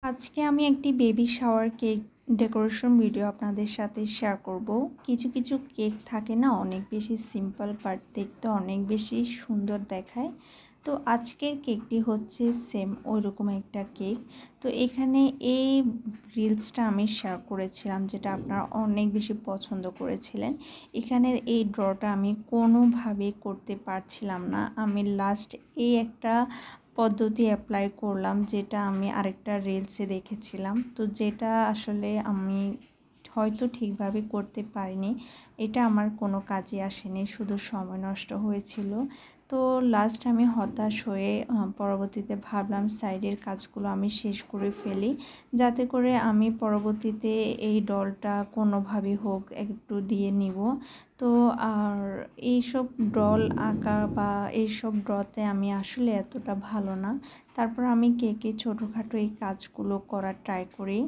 আজকে আমি একটি baby shower cake decoration video আপনাদের সাথে শেয়ার করব। কিছু কিছু কেক থাকে না অনেক বেশি সিম্পল, বাট দেখতে অনেক বেশি সুন্দর দেখায়। তো আজকের কেকটি হচ্ছে সেম ওইরকম একটা কেক। তো এখানে এই রিলসটা আমি শেয়ার করেছিলাম, যেটা আপনারা অনেক বেশি পছন্দ করেছিলেন। এখানের এই ড্রটা আমি কোনোভাবেই করতে পারছিলাম না। আমি লাস্ট এই একটা পদ্ধতি অ্যাপ্লাই করলাম, যেটা আমি আরেকটা রিলসে দেখেছিলাম। তো যেটা আসলে আমি হয়তো ঠিকভাবে করতে পারিনি, এটা আমার কোনো কাজে আসেনি, শুধু সময় নষ্ট হয়েছিল। তো লাস্ট আমি হতাশ হয়ে পরবর্তীতে ভাবলাম সাইডের কাজগুলো আমি শেষ করে ফেলি, যাতে করে আমি পরবর্তীতে এই ডলটা কোনোভাবে হোক একটু দিয়ে নিব। তো আর এইসব ডল আঁকা বা এইসব ড্রতে আমি আসলে এতটা ভালো না। তারপর আমি কেকে ছোটোখাটো এই কাজগুলো করার ট্রাই করি।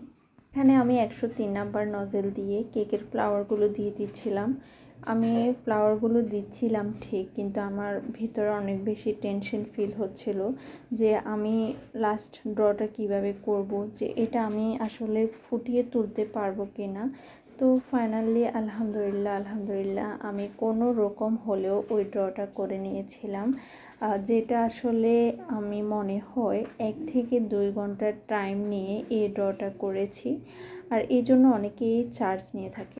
এখানে আমি 103 নাম্বার নজেল দিয়ে কেকের ফ্লাওয়ারগুলো দিয়ে দিচ্ছিলাম। আমি ফ্লাওয়ারগুলো দিচ্ছিলাম ঠিক, কিন্তু আমার ভিতরে অনেক বেশি টেনশন ফিল হচ্ছিল যে আমি লাস্ট ড্রটা কিভাবে করব, যে এটা আমি আসলে ফুটিয়ে তুলতে পারবো কি না। তো ফাইনালি আলহামদুলিল্লাহ আমি কোনো রকম হলেও ওই ড্রটা করে নিয়েছিলাম, যেটা আসলে আমি মনে হয় 1 থেকে 2 ঘন্টার টাইম নিয়ে এই ড্রটা করেছি। আর এই জন্য অনেকেই চার্জ নিয়ে থাকে।